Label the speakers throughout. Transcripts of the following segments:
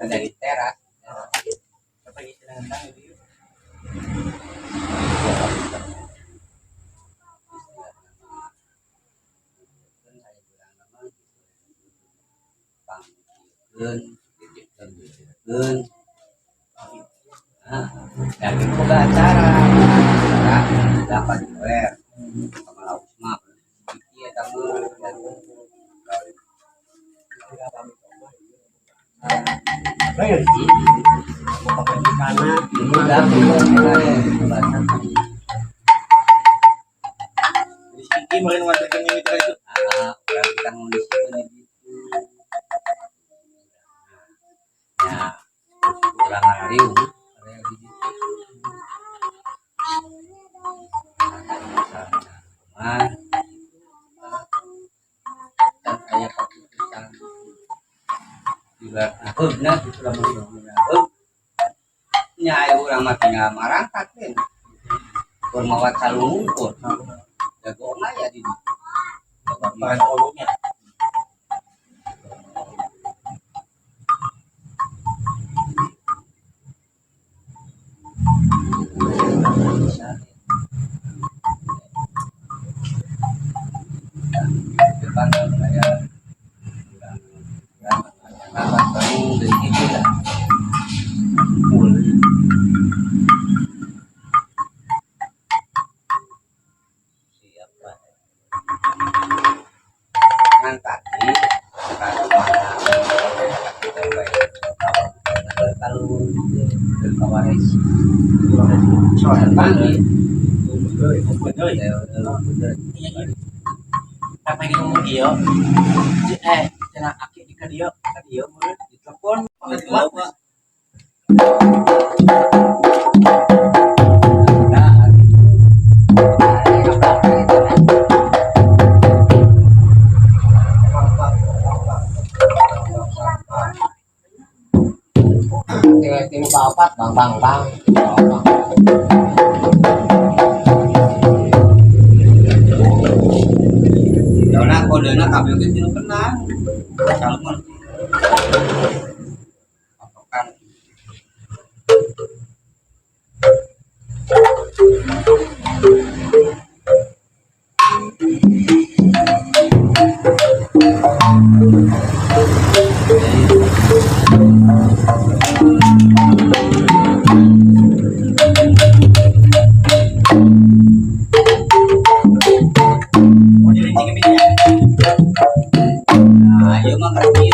Speaker 1: dari teras.
Speaker 2: Apa istilah tentang itu?
Speaker 1: Dan itu acara dapat diwer sama lauk mah iya kamu
Speaker 2: Baik sih. Pakai di sana,
Speaker 1: ini dapur
Speaker 2: di sini mungkin waktu ini itu
Speaker 1: orang kita mau di situ nih gitu ya kurang hari dan kayak keputusan juga aku benar sudah mau nyai orang mati nggak marangkat kan bermawat selalu ngumpul jago ya di
Speaker 2: bahan olunya.
Speaker 1: depan saya dapat baru dari itu lah siapa kan tadi kalau berkawaris soal pagi
Speaker 2: Apa yang ngomong dia? Jangan akik di dia, mulai ditelepon,
Speaker 1: nah
Speaker 3: tim papat bang
Speaker 1: karena kodenya kabel kecil kenal kalau ngerti patokan
Speaker 2: mau dirincik ini ya.
Speaker 1: nah ayo mah ngerti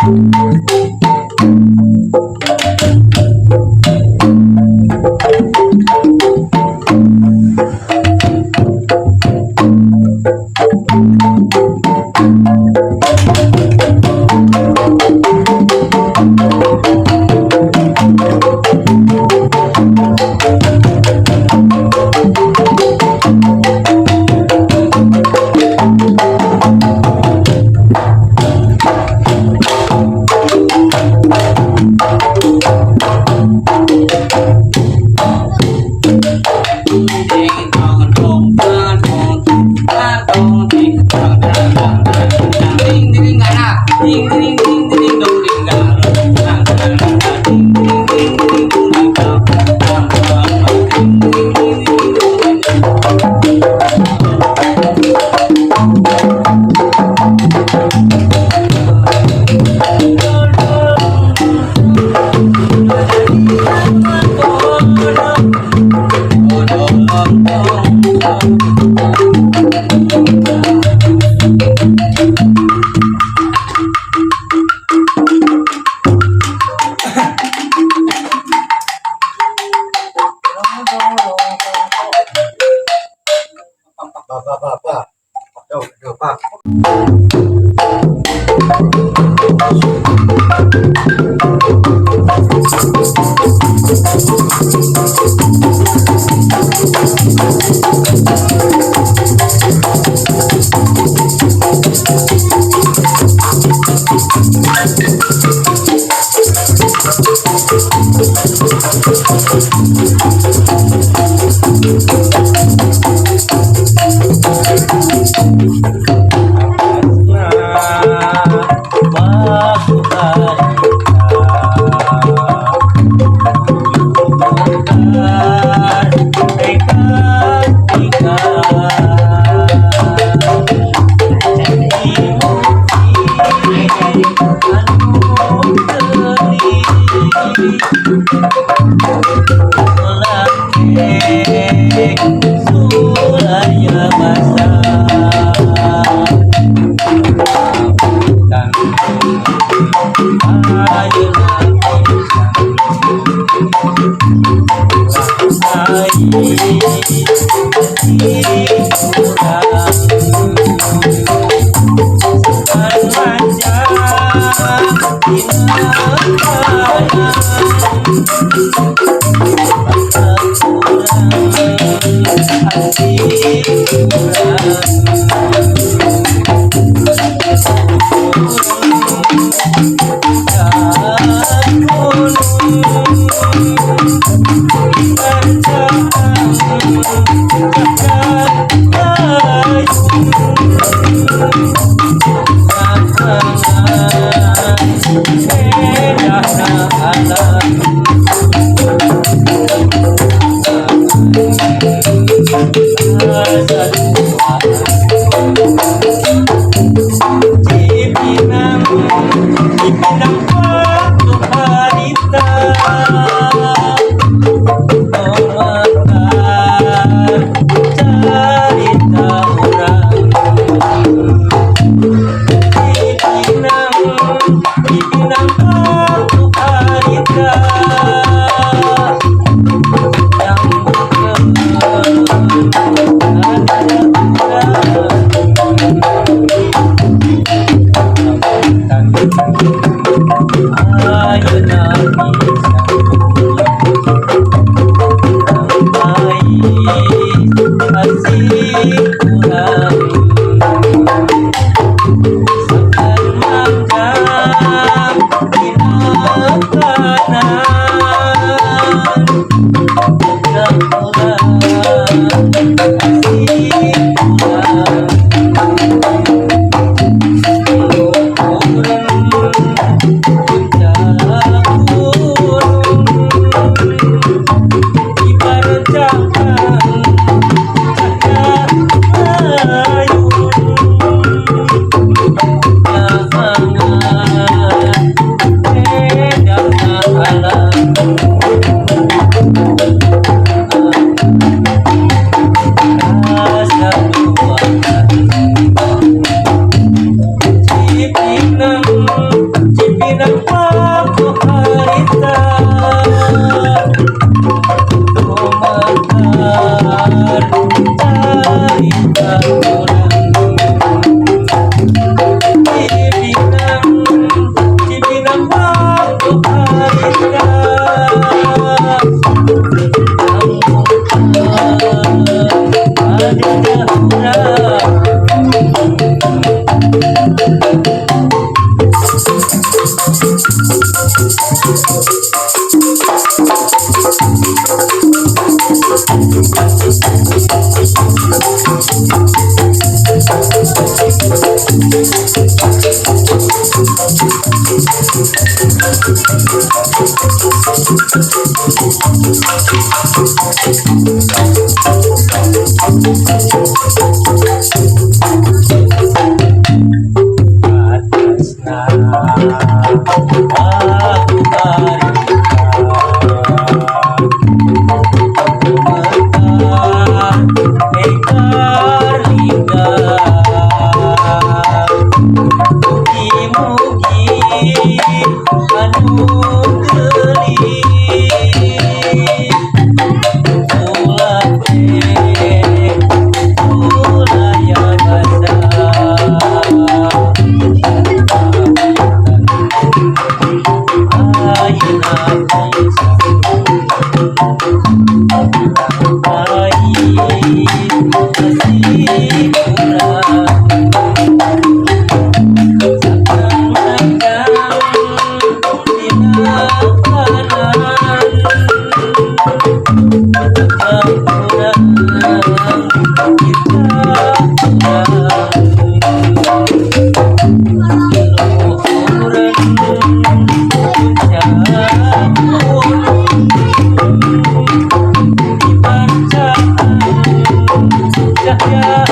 Speaker 2: Cahaya